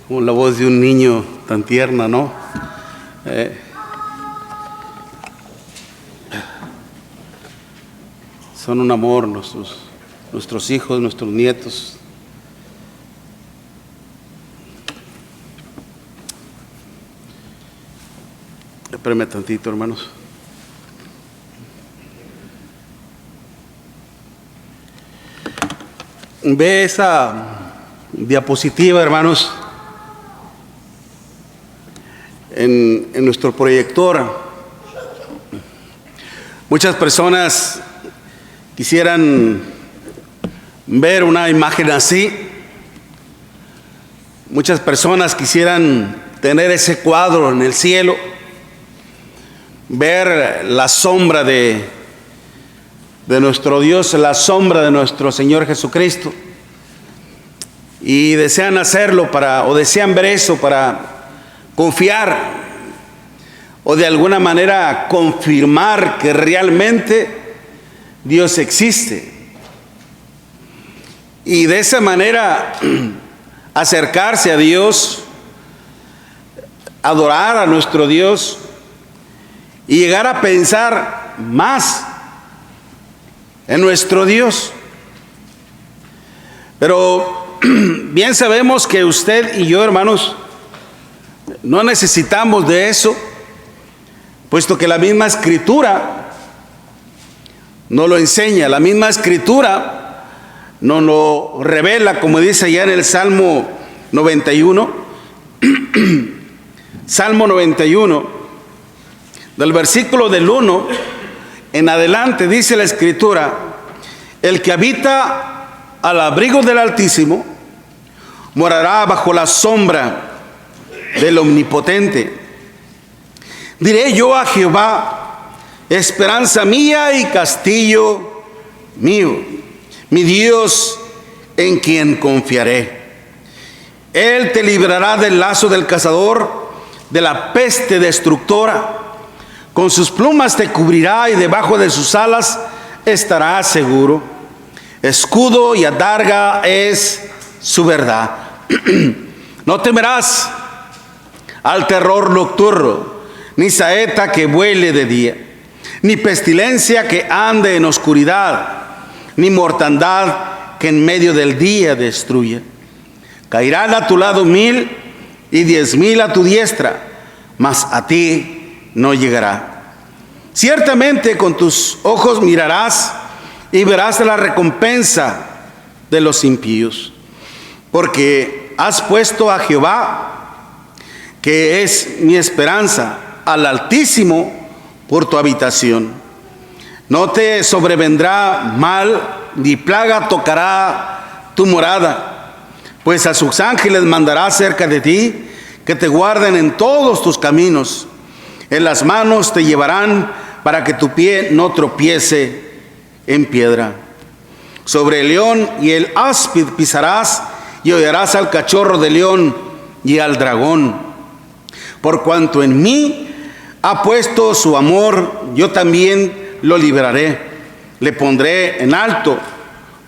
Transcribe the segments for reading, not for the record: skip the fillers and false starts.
Como la voz de un niño tan tierna, ¿no? Son un amor nuestros hijos, nuestros nietos. Espérame tantito, hermanos. Ve esa diapositiva, hermanos, en nuestro proyector. Muchas personas quisieran ver una imagen así. Muchas personas quisieran tener ese cuadro en el cielo, ver la sombra de nuestro Dios, la sombra de nuestro Señor Jesucristo, y desean hacerlo o desean ver eso para confiar o de alguna manera confirmar que realmente Dios existe, y de esa manera acercarse a Dios, adorar a nuestro Dios y llegar a pensar más en nuestro Dios. Pero bien sabemos que usted y yo, hermanos, no necesitamos de eso, puesto que la misma Escritura nos lo enseña, la misma Escritura nos lo revela, como dice allá en el Salmo 91, Salmo 91, del versículo del 1 en adelante, dice la Escritura: el que habita al abrigo del Altísimo morará bajo la sombra del Omnipotente. Diré yo a Jehová, esperanza mía y castillo mío, mi Dios en quien confiaré. Él te librará del lazo del cazador, de la peste destructora. Con sus plumas te cubrirá y debajo de sus alas estarás seguro. Escudo y adarga es su verdad. No temerás al terror nocturno, ni saeta que vuele de día, ni pestilencia que ande en oscuridad, ni mortandad que en medio del día destruya. Caerán a tu lado 1000 y 10,000 a tu diestra, mas a ti no llegará. Ciertamente con tus ojos mirarás y verás la recompensa de los impíos, porque has puesto a Jehová, que es mi esperanza, al Altísimo por tu habitación. No te sobrevendrá mal, ni plaga tocará tu morada, pues a sus ángeles mandará cerca de ti, que te guarden en todos tus caminos. En las manos te llevarán para que tu pie no tropiece en piedra. Sobre el león y el áspid pisarás, y hollarás al cachorro de león y al dragón. Por cuanto en mí ha puesto su amor, yo también lo libraré. Le pondré en alto,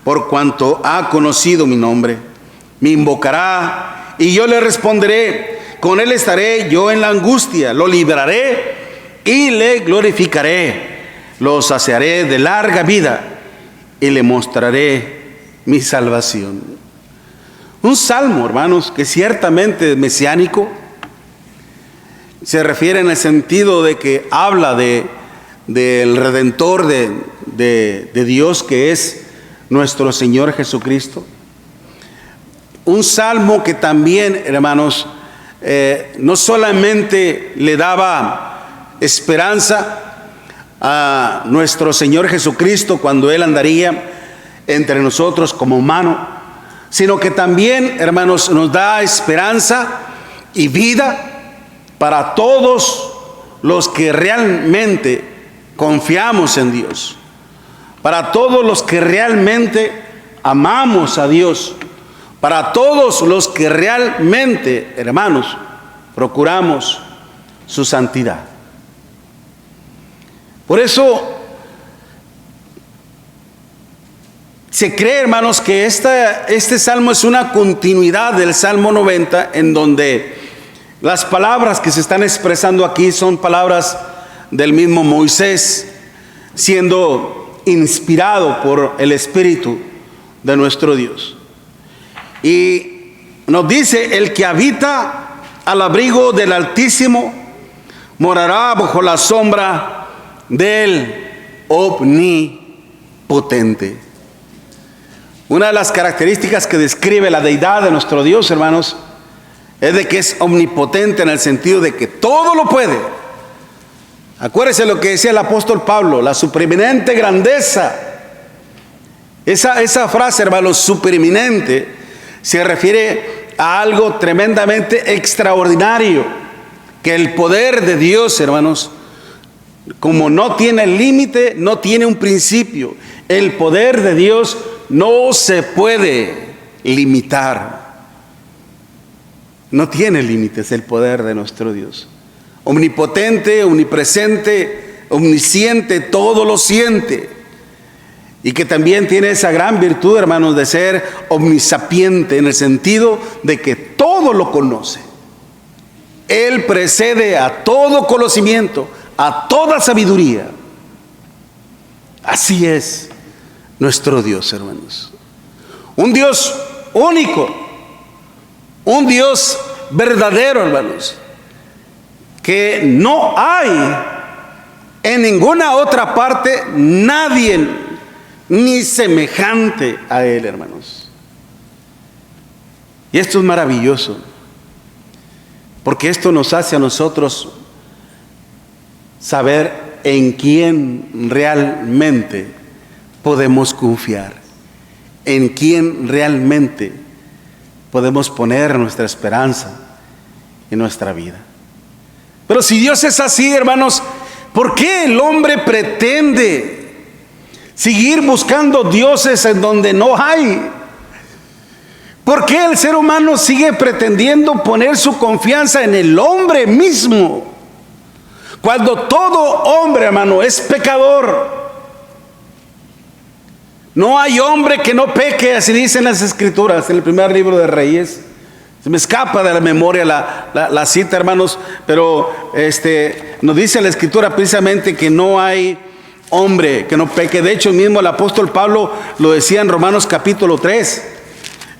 por cuanto ha conocido mi nombre. Me invocará y yo le responderé. Con él estaré yo en la angustia, lo libraré y le glorificaré. Lo saciaré de larga vida y le mostraré mi salvación. Un salmo, hermanos, que ciertamente es mesiánico. Se refiere en el sentido de que habla del Redentor de Dios, que es nuestro Señor Jesucristo. Un salmo que también, hermanos, no solamente le daba esperanza a nuestro Señor Jesucristo cuando Él andaría entre nosotros como humano, sino que también, hermanos, nos da esperanza y vida para todos los que realmente confiamos en Dios, para todos los que realmente amamos a Dios, para todos los que realmente, hermanos, procuramos su santidad. Por eso Se cree, hermanos, que este salmo es una continuidad del Salmo 90, en donde las palabras que se están expresando aquí son palabras del mismo Moisés, siendo inspirado por el Espíritu de nuestro Dios. Y nos dice: el que habita al abrigo del Altísimo morará bajo la sombra del Omnipotente. Una de las características que describe la deidad de nuestro Dios, hermanos, es de que es omnipotente, en el sentido de que todo lo puede. Acuérdense lo que decía el apóstol Pablo: la supereminente grandeza. Esa frase, hermanos, supereminente, se refiere a algo tremendamente extraordinario, que el poder de Dios, hermanos, como no tiene límite, no tiene un principio. El poder de Dios no se puede limitar. No tiene límites el poder de nuestro Dios. Omnipotente, omnipresente, omnisciente, todo lo siente. Y que también tiene esa gran virtud, hermanos, de ser omnisapiente, en el sentido de que todo lo conoce. Él precede a todo conocimiento, a toda sabiduría. Así es nuestro Dios, hermanos. Un Dios único, un Dios verdadero, hermanos, que no hay en ninguna otra parte nadie ni semejante a Él, hermanos. Y esto es maravilloso, porque esto nos hace a nosotros saber en quién realmente podemos confiar, en quién realmente podemos poner nuestra esperanza en nuestra vida. Pero si Dios es así, hermanos, ¿por qué el hombre pretende seguir buscando dioses en donde no hay? ¿Por qué el ser humano sigue pretendiendo poner su confianza en el hombre mismo, cuando todo hombre, hermano, es pecador? No hay hombre que no peque, así dicen las Escrituras en el primer libro de Reyes. Se me escapa de la memoria la cita, hermanos, pero nos dice la Escritura precisamente que no hay hombre que no peque. De hecho, mismo el apóstol Pablo lo decía en Romanos capítulo 3,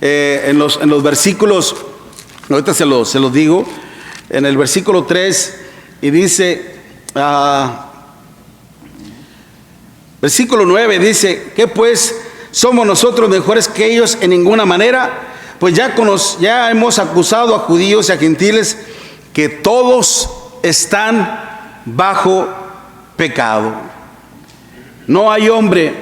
en los versículos, ahorita se los digo, en el versículo 3, y dice, versículo 9, dice: ¿qué pues? ¿Somos nosotros mejores que ellos? En ninguna manera. Pues ya hemos acusado a judíos y a gentiles que todos están bajo pecado. No hay hombre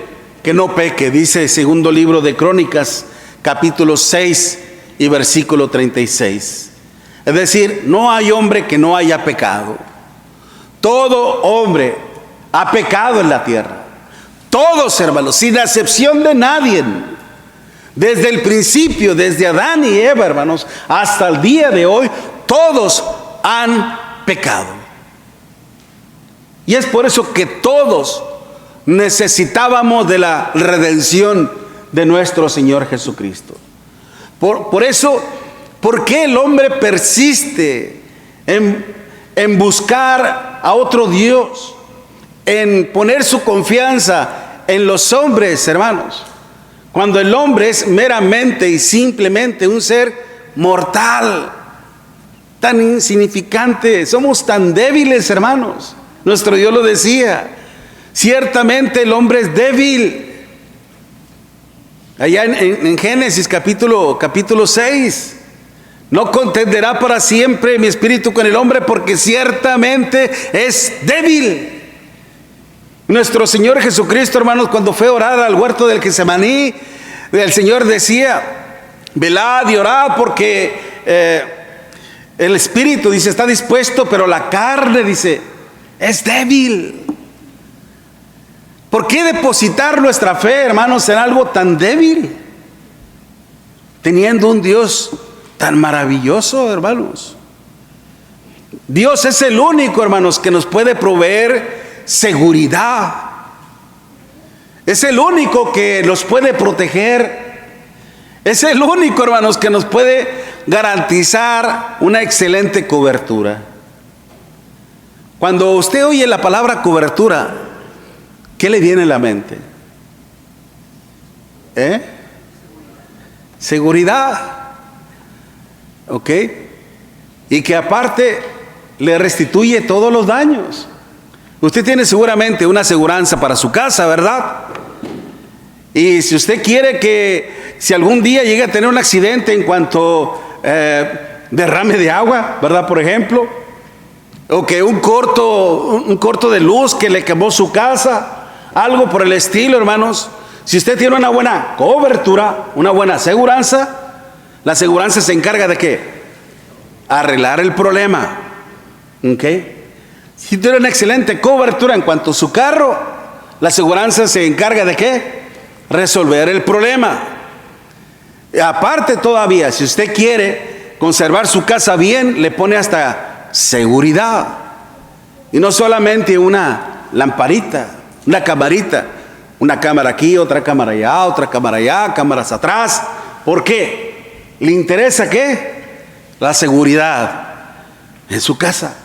que no peque, dice el segundo libro de Crónicas, capítulo 6 y versículo 36. Es decir, no hay hombre que no haya pecado. Todo hombre ha pecado en la tierra. Todos, hermanos, sin excepción de nadie. Desde el principio, desde Adán y Eva, hermanos, hasta el día de hoy, todos han pecado. Y es por eso que todos necesitábamos de la redención de nuestro Señor Jesucristo. Por eso, ¿por qué el hombre persiste en buscar a otro Dios, en poner su confianza en los hombres, hermanos, cuando el hombre es meramente y simplemente un ser mortal, tan insignificante? Somos tan débiles, hermanos. Nuestro Dios lo decía: ciertamente el hombre es débil. Allá en Génesis capítulo 6, no contenderá para siempre mi espíritu con el hombre, porque ciertamente es débil. Nuestro Señor Jesucristo, hermanos, cuando fue a orar al huerto del Getsemaní, el Señor decía: velad y orad, porque el espíritu, dice, está dispuesto, pero la carne, dice, es débil. ¿Por qué depositar nuestra fe, hermanos, en algo tan débil, teniendo un Dios tan maravilloso, hermanos? Dios es el único, hermanos, que nos puede proveer seguridad. Es el único que nos puede proteger. Es el único, hermanos, que nos puede garantizar una excelente cobertura. Cuando usted oye la palabra cobertura, ¿qué le viene a la mente? Seguridad. ¿Ok? Y que aparte le restituye todos los daños. Usted tiene seguramente una aseguranza para su casa, ¿verdad? Y si usted quiere que si algún día llega a tener un accidente en cuanto derrame de agua, ¿verdad? Por ejemplo, o que un corto de luz que le quemó su casa, algo por el estilo, hermanos. Si usted tiene una buena cobertura, una buena aseguranza, la aseguranza se encarga de ¿qué? Arreglar el problema. ¿Ok? Si tiene una excelente cobertura en cuanto a su carro, la aseguranza se encarga de ¿qué? Resolver el problema. Y aparte todavía, si usted quiere conservar su casa bien, le pone hasta seguridad. Y no solamente una lamparita, una camarita, una cámara aquí, otra cámara allá, cámaras atrás. ¿Por qué? ¿Le interesa qué? La seguridad en su casa.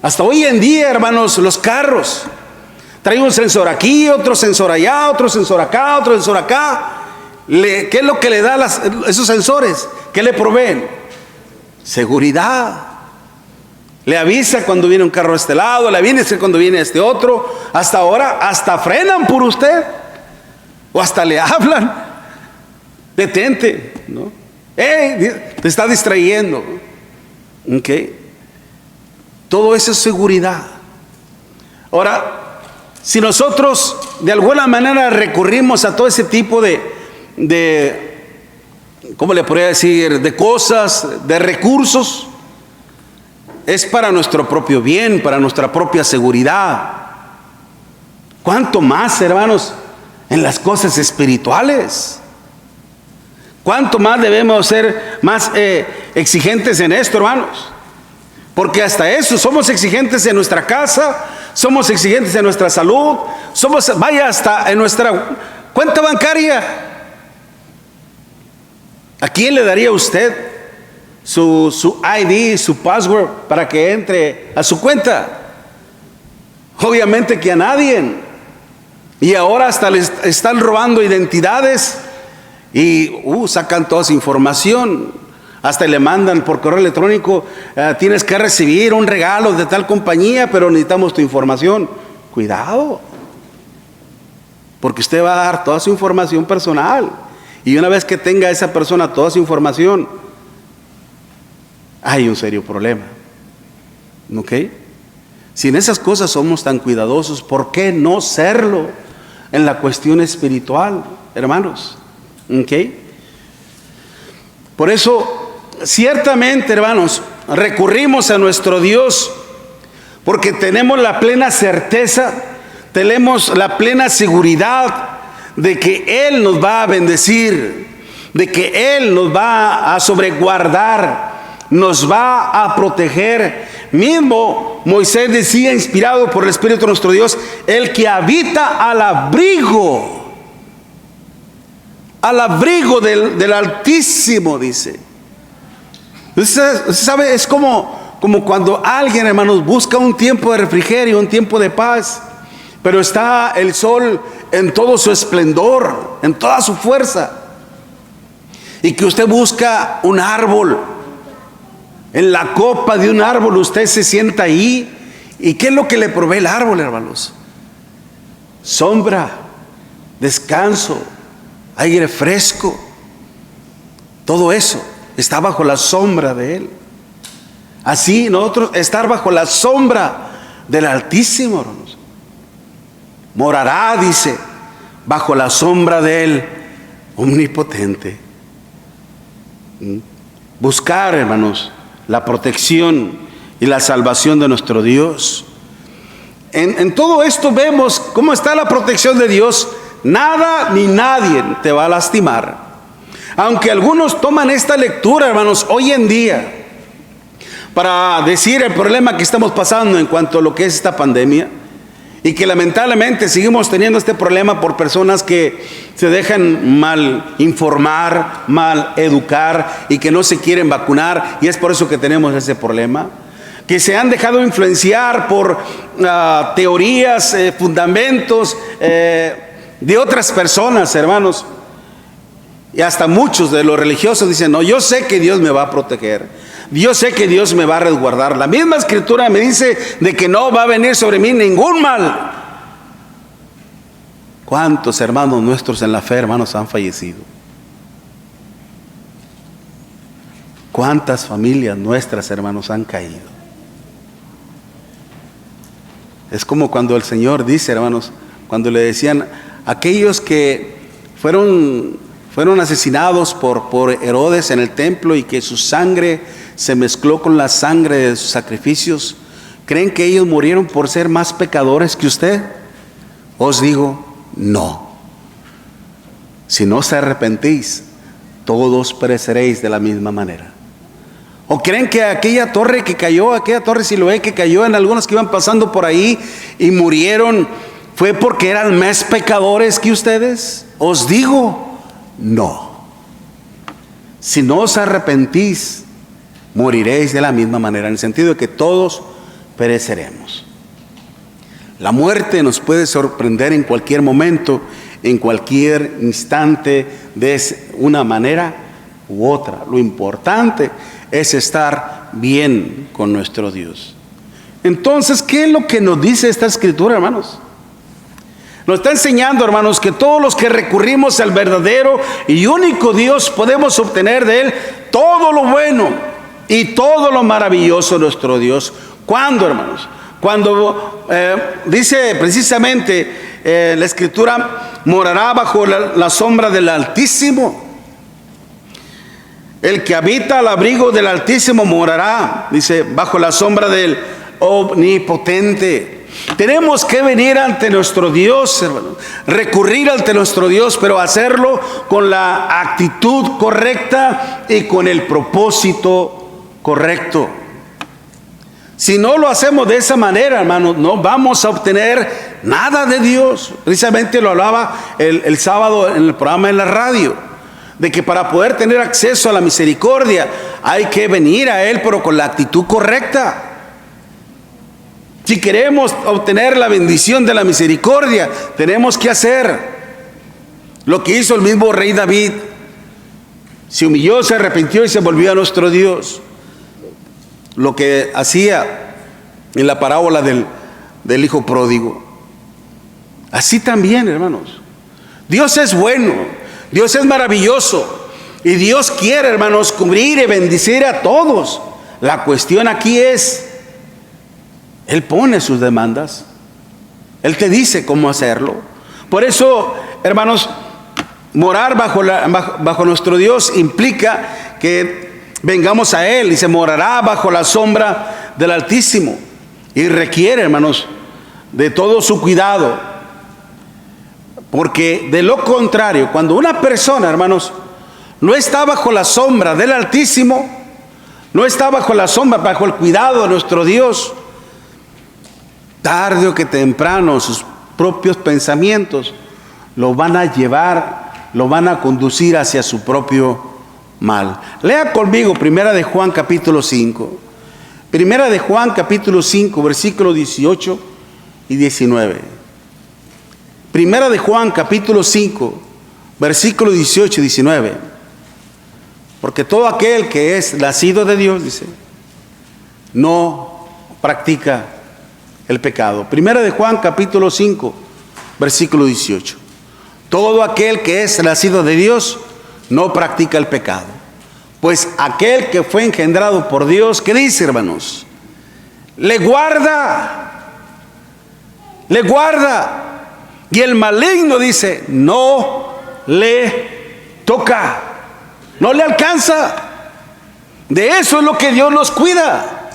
Hasta hoy en día, hermanos, los carros traen un sensor aquí, otro sensor allá, otro sensor acá, otro sensor acá. ¿Qué es lo que le da esos sensores? ¿Qué le proveen? Seguridad. Le avisa cuando viene un carro a este lado, le avisa cuando viene este otro. Hasta ahora, hasta frenan por usted. O hasta le hablan. Detente, ¿no? Te está distrayendo. ¿Ok? Todo eso es seguridad. Ahora, si nosotros de alguna manera recurrimos a todo ese tipo de ¿cómo le podría decir? De cosas, de recursos, es para nuestro propio bien, para nuestra propia seguridad. ¿Cuánto más, hermanos, en las cosas espirituales? ¿Cuánto más debemos ser más exigentes en esto, hermanos? Porque hasta eso, somos exigentes en nuestra casa, somos exigentes en nuestra salud, vaya hasta en nuestra cuenta bancaria. ¿A quién le daría usted su ID, su password para que entre a su cuenta? Obviamente que a nadie. Y ahora hasta les están robando identidades y sacan toda esa información. Hasta le mandan por correo electrónico, tienes que recibir un regalo de tal compañía, pero necesitamos tu información. Cuidado, porque usted va a dar toda su información personal. Y una vez que tenga esa persona toda su información, hay un serio problema. ¿Ok? Si en esas cosas somos tan cuidadosos, ¿por qué no serlo en la cuestión espiritual, hermanos? ¿Ok? Por eso, ciertamente, hermanos, recurrimos a nuestro Dios porque tenemos la plena certeza, tenemos la plena seguridad de que Él nos va a bendecir, de que Él nos va a sobreguardar, nos va a proteger. Mismo Moisés decía, inspirado por el Espíritu de nuestro Dios, el que habita al abrigo del Altísimo, dice. Usted sabe, es como cuando alguien, hermanos, busca un tiempo de refrigerio, un tiempo de paz, pero está el sol en todo su esplendor, en toda su fuerza, y que usted busca un árbol, en la copa de un árbol usted se sienta ahí. ¿Y qué es lo que le provee el árbol, hermanos? Sombra, descanso, aire fresco. Todo eso está bajo la sombra de Él. Así nosotros estar bajo la sombra del Altísimo, hermanos. Morará, dice, bajo la sombra del Omnipotente. Buscar, hermanos, la protección y la salvación de nuestro Dios. En todo esto vemos cómo está la protección de Dios. Nada ni nadie te va a lastimar. Aunque algunos toman esta lectura, hermanos, hoy en día, para decir el problema que estamos pasando en cuanto a lo que es esta pandemia, Y que lamentablemente seguimos teniendo este problema por personas que se dejan mal informar, mal educar y que no se quieren vacunar. Y es por eso que tenemos ese problema. Que se han dejado influenciar por teorías, fundamentos de otras personas, hermanos. Y hasta muchos de los religiosos dicen, no, yo sé que Dios me va a proteger. Yo sé que Dios me va a resguardar. La misma escritura me dice de que no va a venir sobre mí ningún mal. ¿Cuántos hermanos nuestros en la fe, hermanos, han fallecido? ¿Cuántas familias nuestras, hermanos, han caído? Es como cuando el Señor dice, hermanos, cuando le decían, aquellos que fueron asesinados por Herodes en el templo y que su sangre se mezcló con la sangre de sus sacrificios, ¿creen que ellos murieron por ser más pecadores que usted? Os digo, no. Si no se arrepentís, todos pereceréis de la misma manera. ¿O creen que aquella torre Siloé que cayó en algunos que iban pasando por ahí y murieron, fue porque eran más pecadores que ustedes? Os digo, no. Si no os arrepentís, moriréis de la misma manera, en el sentido de que todos pereceremos. La muerte nos puede sorprender en cualquier momento, en cualquier instante, de una manera u otra. Lo importante es estar bien con nuestro Dios. Entonces, ¿qué es lo que nos dice esta escritura, hermanos? Nos está enseñando, hermanos, que todos los que recurrimos al verdadero y único Dios podemos obtener de Él todo lo bueno y todo lo maravilloso de nuestro Dios. ¿Cuándo, hermanos? Cuando dice precisamente la escritura, morará bajo la sombra del Altísimo. El que habita al abrigo del Altísimo morará, dice, bajo la sombra del Omnipotente. Tenemos que venir ante nuestro Dios, hermanos, recurrir ante nuestro Dios, pero hacerlo con la actitud correcta y con el propósito correcto. Si no lo hacemos de esa manera, hermanos, no vamos a obtener nada de Dios. Precisamente lo hablaba el sábado en el programa en la radio, de que para poder tener acceso a la misericordia hay que venir a Él, pero con la actitud correcta. Si queremos obtener la bendición de la misericordia, tenemos que hacer lo que hizo el mismo rey David. Se humilló, se arrepintió y se volvió a nuestro Dios. Lo que hacía en la parábola del hijo pródigo. Así también, hermanos. Dios es bueno. Dios es maravilloso y Dios quiere, hermanos, cubrir y bendecir a todos. La cuestión aquí es, Él pone sus demandas, Él te dice cómo hacerlo. Por eso, hermanos, morar bajo nuestro Dios implica que vengamos a Él y se morará bajo la sombra del Altísimo. Y requiere, hermanos, de todo su cuidado. Porque de lo contrario, cuando una persona, hermanos, no está bajo la sombra del Altísimo, no está bajo la sombra, bajo el cuidado de nuestro Dios, tarde o que temprano sus propios pensamientos lo van a llevar, lo van a conducir hacia su propio mal. Lea conmigo Primera de Juan capítulo 5. Primera de Juan capítulo 5, versículos 18 y 19. Primera de Juan capítulo 5, versículos 18 y 19. Porque todo aquel que es nacido de Dios, dice, no practica el pecado. Primera de Juan capítulo 5, versículo 18. Todo aquel que es nacido de Dios no practica el pecado. Pues aquel que fue engendrado por Dios, ¿qué dice, hermanos? Le guarda. Y el maligno, dice, no le toca, no le alcanza. De eso es lo que Dios nos cuida.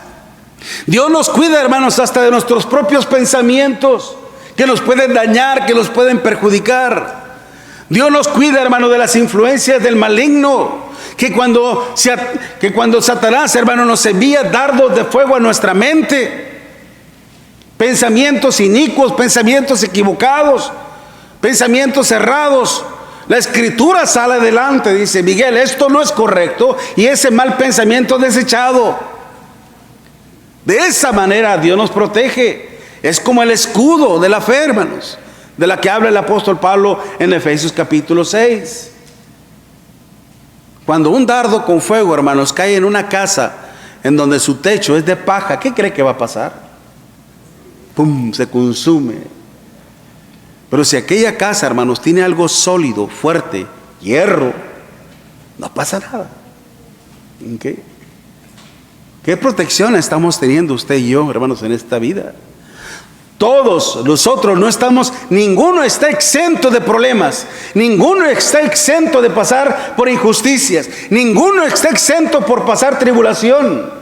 Dios nos cuida, hermanos, hasta de nuestros propios pensamientos que nos pueden dañar, que nos pueden perjudicar. Dios nos cuida, hermano, de las influencias del maligno, que cuando Satanás, hermano, nos envía dardos de fuego a nuestra mente, pensamientos inicuos, pensamientos equivocados, pensamientos errados. La Escritura sale adelante, dice: Miguel, esto no es correcto, y ese mal pensamiento desechado. De esa manera Dios nos protege. Es como el escudo de la fe, hermanos, de la que habla el apóstol Pablo en Efesios capítulo 6. Cuando un dardo con fuego, hermanos, cae en una casa en donde su techo es de paja, ¿qué cree que va a pasar? ¡Pum! Se consume. Pero si aquella casa, hermanos, tiene algo sólido, fuerte, hierro, no pasa nada. ¿Okay? ¿Qué protección estamos teniendo usted y yo, hermanos, en esta vida? Todos nosotros no estamos, ninguno está exento de problemas, ninguno está exento de pasar por injusticias, ninguno está exento por pasar tribulación.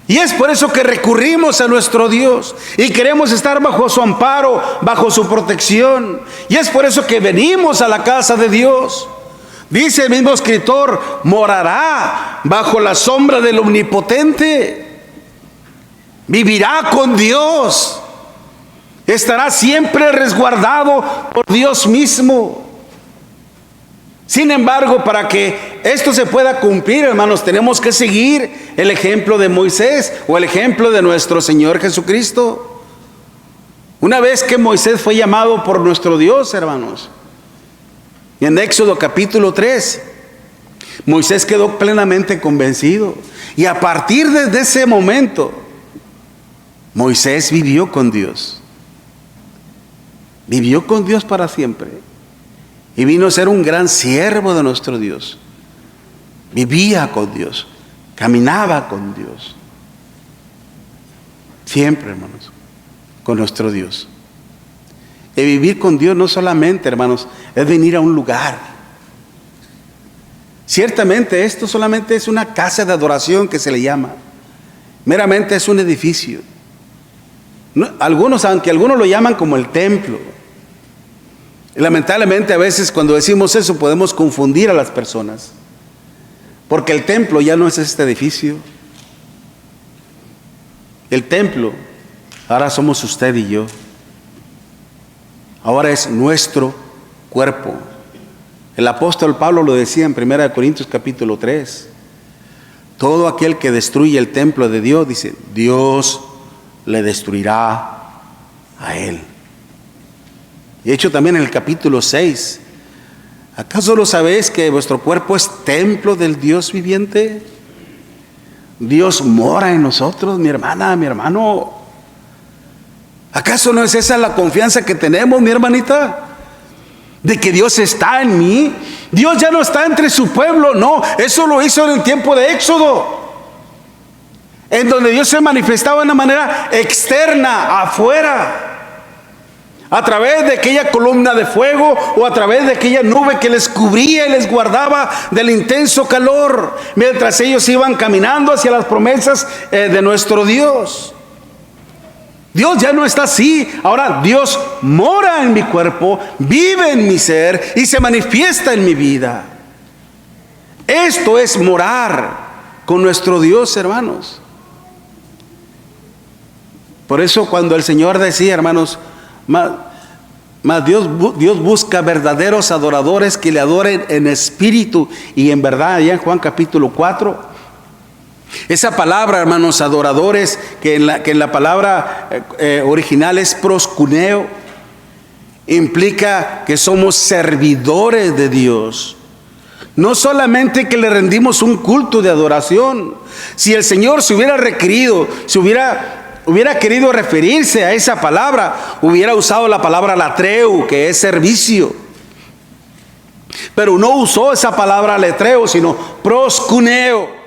Y es por eso que recurrimos a nuestro Dios y queremos estar bajo su amparo, bajo su protección. Y es por eso que venimos a la casa de Dios. Dice el mismo escritor: morará bajo la sombra del Omnipotente. Vivirá con Dios. Estará siempre resguardado por Dios mismo. Sin embargo, para que esto se pueda cumplir, hermanos, tenemos que seguir el ejemplo de Moisés o el ejemplo de nuestro Señor Jesucristo. Una vez que Moisés fue llamado por nuestro Dios, hermanos, en Éxodo capítulo 3, Moisés quedó plenamente convencido. Y a partir de ese momento, Moisés vivió con Dios. Vivió con Dios para siempre. Y vino a ser un gran siervo de nuestro Dios. Vivía con Dios. Caminaba con Dios. Siempre, hermanos, con nuestro Dios. Y vivir con Dios no solamente, hermanos, es venir a un lugar. Ciertamente esto solamente es una casa de adoración que se le llama. Meramente es un edificio. Aunque algunos lo llaman como el templo. Y lamentablemente a veces cuando decimos eso podemos confundir a las personas. Porque el templo ya no es este edificio. El templo ahora somos usted y yo. Ahora es nuestro cuerpo. El apóstol Pablo lo decía en 1 Corintios capítulo 3. Todo aquel que destruye el templo de Dios, dice, Dios le destruirá a él. Y de hecho también en el capítulo 6, ¿acaso no sabéis que vuestro cuerpo es templo del Dios viviente? Dios mora en nosotros, mi hermana, mi hermano. ¿Acaso no es esa la confianza que tenemos, mi hermanita? De que Dios está en mí. Dios ya no está entre su pueblo, no, eso lo hizo en el tiempo de Éxodo, en donde Dios se manifestaba de una manera externa, afuera, a través de aquella columna de fuego o a través de aquella nube que les cubría y les guardaba del intenso calor, mientras ellos iban caminando hacia las promesas de nuestro Dios. Dios ya no está así. Ahora Dios mora en mi cuerpo, vive en mi ser y se manifiesta en mi vida. Esto es morar con nuestro Dios, hermanos. Por eso cuando el Señor decía, hermanos, Dios busca verdaderos adoradores que le adoren en espíritu y en verdad, allá en Juan capítulo 4. Esa palabra, hermanos, adoradores, que en la palabra original es proskuneo, implica que somos servidores de Dios. No solamente que le rendimos un culto de adoración. Si el Señor se hubiera requerido, hubiera querido referirse a esa palabra, hubiera usado la palabra latreu, que es servicio. Pero no usó esa palabra letreo, sino proskuneo,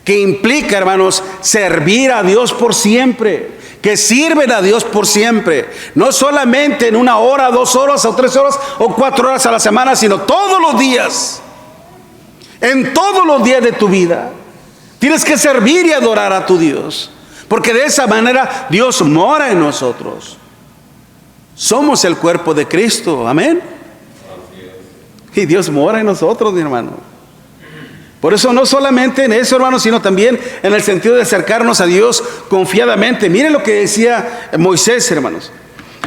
que implica, hermanos, servir a Dios por siempre, que sirven a Dios por siempre, no solamente en 1 hora, 2 horas o 3 horas o 4 horas a la semana, sino todos los días, en todos los días de tu vida. Tienes que servir y adorar a tu Dios, porque de esa manera Dios mora en nosotros. Somos el cuerpo de Cristo, amén. Y Dios mora en nosotros, mi hermano. Por eso no solamente en eso, hermanos, sino también en el sentido de acercarnos a Dios confiadamente. Miren lo que decía Moisés, hermanos.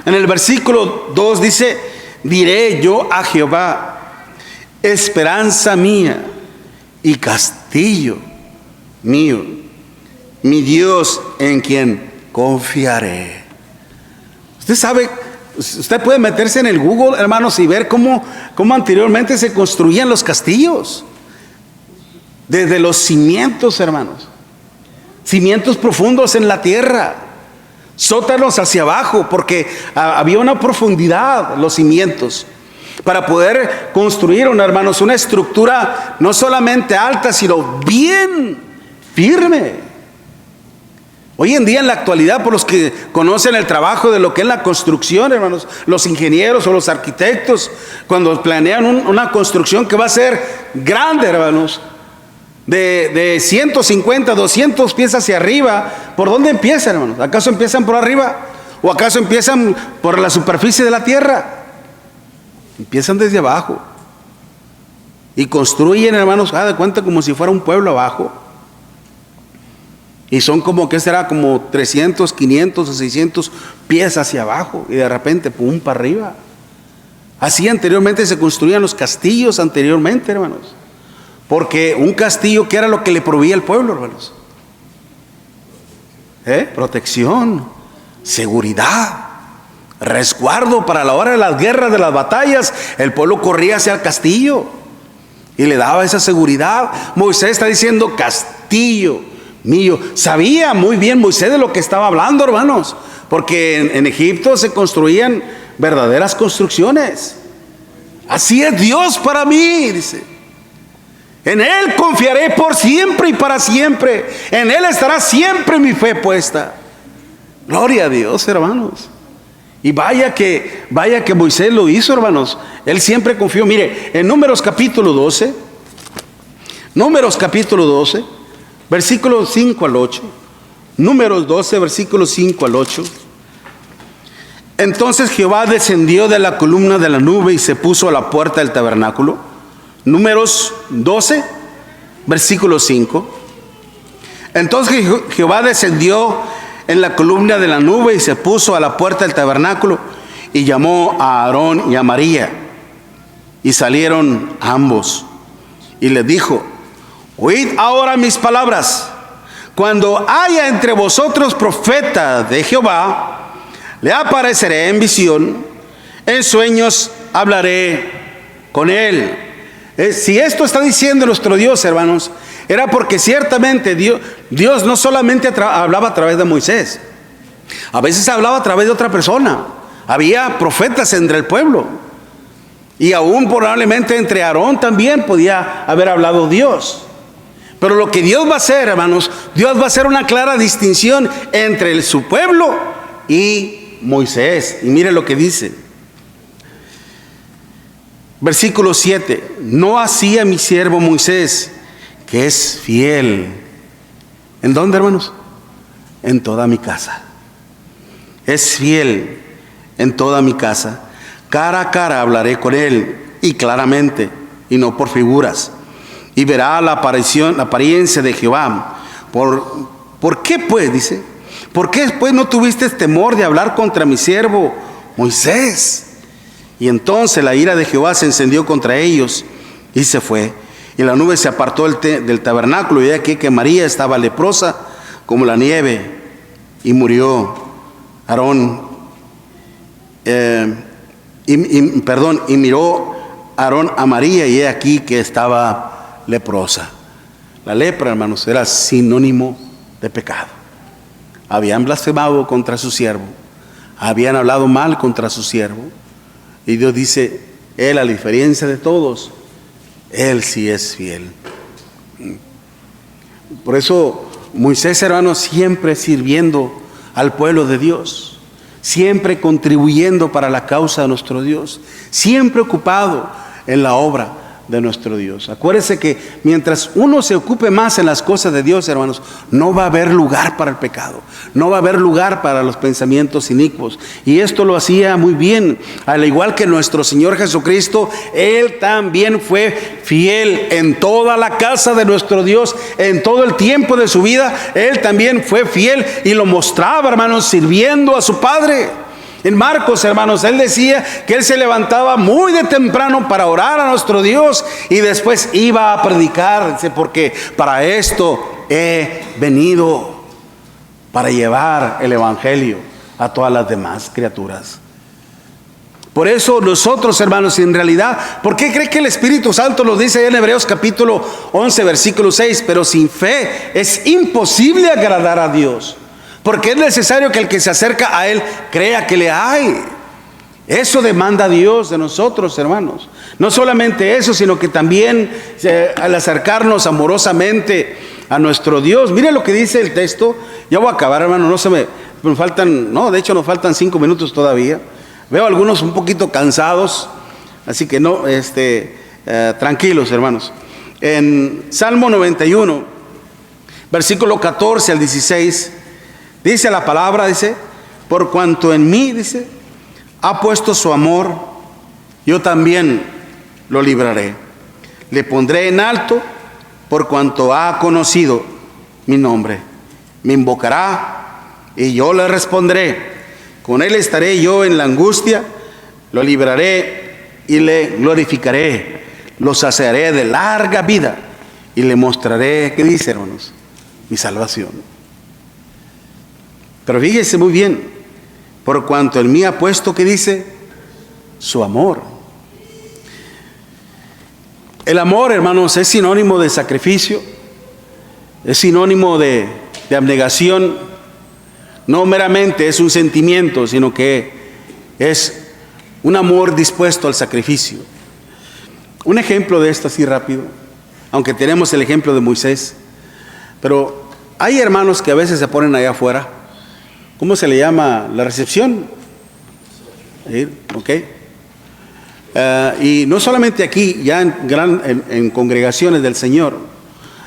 En el versículo 2 dice: diré yo a Jehová, esperanza mía y castillo mío, mi Dios en quien confiaré. Usted sabe, usted puede meterse en el Google, hermanos, y ver cómo anteriormente se construían los castillos. Desde los cimientos, hermanos. Cimientos profundos en la tierra. Sótanos hacia abajo, porque había una profundidad, los cimientos, para poder construir, hermanos, una estructura no solamente alta, sino bien firme. Hoy en día, en la actualidad, por los que conocen el trabajo de lo que es la construcción, hermanos, los ingenieros o los arquitectos, cuando planean una construcción que va a ser grande, hermanos, de 150, 200 pies hacia arriba, ¿por dónde empiezan, hermanos? ¿Acaso empiezan por arriba? ¿O acaso empiezan por la superficie de la tierra? Empiezan desde abajo y construyen, hermanos, de cuenta como si fuera un pueblo abajo. Y son como, ¿qué será? Como 300, 500 o 600 pies hacia abajo, y de repente, pum, para arriba. Así anteriormente se construían los castillos anteriormente, hermanos. Porque un castillo, ¿qué era lo que le proveía al pueblo, hermanos? Protección, seguridad, resguardo para la hora de las guerras, de las batallas. El pueblo corría hacia el castillo y le daba esa seguridad. Moisés está diciendo castillo mío. Sabía muy bien Moisés de lo que estaba hablando, hermanos, porque en Egipto se construían verdaderas construcciones. Así es Dios para mí, dice. En Él confiaré por siempre y para siempre. En Él estará siempre mi fe puesta. Gloria a Dios, hermanos. Y vaya que Moisés lo hizo, hermanos. Él siempre confió. Mire, en Números capítulo 12, versículos 5 al 8. Números 12, versículos 5 al 8. Entonces Jehová descendió de la columna de la nube y se puso a la puerta del tabernáculo. Números 12, versículo 5. Entonces Jehová descendió en la columna de la nube y se puso a la puerta del tabernáculo y llamó a Aarón y a María. Y salieron ambos y les dijo: oíd ahora mis palabras. Cuando haya entre vosotros profeta de Jehová, le apareceré en visión, en sueños hablaré con él. Si esto está diciendo nuestro Dios, hermanos, era porque ciertamente Dios no solamente hablaba a través de Moisés, a veces hablaba a través de otra persona. Había profetas entre el pueblo, y aún probablemente entre Aarón también podía haber hablado Dios. Pero lo que Dios va a hacer, hermanos, Dios va a hacer una clara distinción entre su pueblo y Moisés. Y mire lo que dice. Versículo 7. No así a mi siervo Moisés, que es fiel. ¿En dónde, hermanos? En toda mi casa. Es fiel en toda mi casa. Cara a cara hablaré con él, y claramente, y no por figuras. Y verá la apariencia de Jehová. ¿Por qué pues? Dice. ¿Por qué pues no tuviste temor de hablar contra mi siervo Moisés? Y entonces la ira de Jehová se encendió contra ellos y se fue. Y la nube se apartó del tabernáculo, y de aquí que María estaba leprosa como la nieve, y murió Aarón. Y miró Aarón a María, y he aquí que estaba leprosa. La lepra, hermanos, era sinónimo de pecado. Habían blasfemado contra su siervo, habían hablado mal contra su siervo. Y Dios dice: Él, a diferencia de todos, Él sí es fiel. Por eso Moisés, hermano, siempre sirviendo al pueblo de Dios, siempre contribuyendo para la causa de nuestro Dios, siempre ocupado en la obra de nuestro Dios. Acuérdese que mientras uno se ocupe más en las cosas de Dios, hermanos, no va a haber lugar para el pecado, no va a haber lugar para los pensamientos inicuos. Y esto lo hacía muy bien, al igual que nuestro Señor Jesucristo. Él también fue fiel en toda la casa de nuestro Dios, en todo el tiempo de su vida. Él también fue fiel y lo mostraba, hermanos, sirviendo a su Padre. En Marcos, hermanos, él decía que él se levantaba muy de temprano para orar a nuestro Dios y después iba a predicar, porque para esto he venido, para llevar el evangelio a todas las demás criaturas. Por eso nosotros, hermanos, en realidad, ¿por qué cree que el Espíritu Santo nos dice en Hebreos capítulo 11, versículo 6? Pero sin fe es imposible agradar a Dios, porque es necesario que el que se acerca a Él crea que le hay. Eso demanda Dios de nosotros, hermanos. No solamente eso, sino que también al acercarnos amorosamente a nuestro Dios. Mire lo que dice el texto. Ya voy a acabar, hermano. Me faltan, no, de hecho nos faltan 5 minutos todavía. Veo algunos un poquito cansados, así que no, tranquilos, hermanos. En Salmo 91, versículo 14 al 16, dice la palabra, dice: por cuanto en mí, dice, ha puesto su amor, yo también lo libraré. Le pondré en alto por cuanto ha conocido mi nombre. Me invocará y yo le responderé. Con él estaré yo en la angustia, lo libraré y le glorificaré. Lo saciaré de larga vida y le mostraré, ¿qué dice, hermanos? Mi salvación. Pero fíjese muy bien, por cuanto en mí ha puesto, ¿qué dice? Su amor. El amor, hermanos, es sinónimo de sacrificio, es sinónimo de abnegación. No meramente es un sentimiento, sino que es un amor dispuesto al sacrificio. Un ejemplo de esto así rápido, aunque tenemos el ejemplo de Moisés, pero hay hermanos que a veces se ponen allá afuera. ¿Cómo se le llama? La recepción. ¿Ok? Y no solamente aquí, ya en congregaciones del Señor.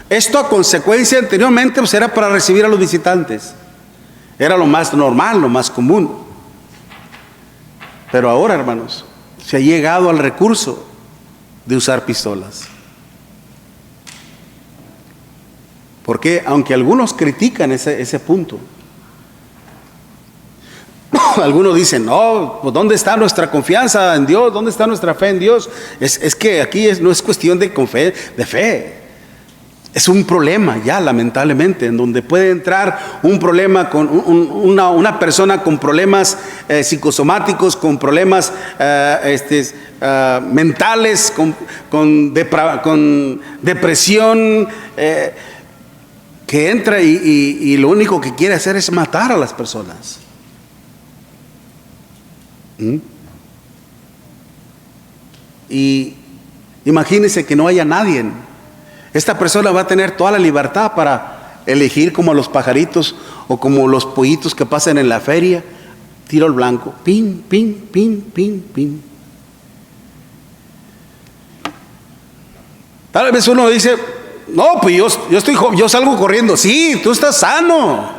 Esto a consecuencia anteriormente pues era para recibir a los visitantes. Era lo más normal, lo más común. Pero ahora, hermanos, se ha llegado al recurso de usar pistolas. Porque aunque algunos critican ese punto, algunos dicen: no, pues ¿dónde está nuestra confianza en Dios? ¿Dónde está nuestra fe en Dios? Es que aquí no es cuestión de fe. Es un problema ya, lamentablemente, en donde puede entrar un problema con una persona con problemas psicosomáticos, con problemas mentales, con depresión, que entra y lo único que quiere hacer es matar a las personas. Y imagínense que no haya nadie. Esta persona va a tener toda la libertad para elegir, como los pajaritos o como los pollitos que pasan en la feria, tiro al blanco, pin, pin, pin, pin, pin. Tal vez uno dice: no, pues yo salgo corriendo. Sí, tú estás sano,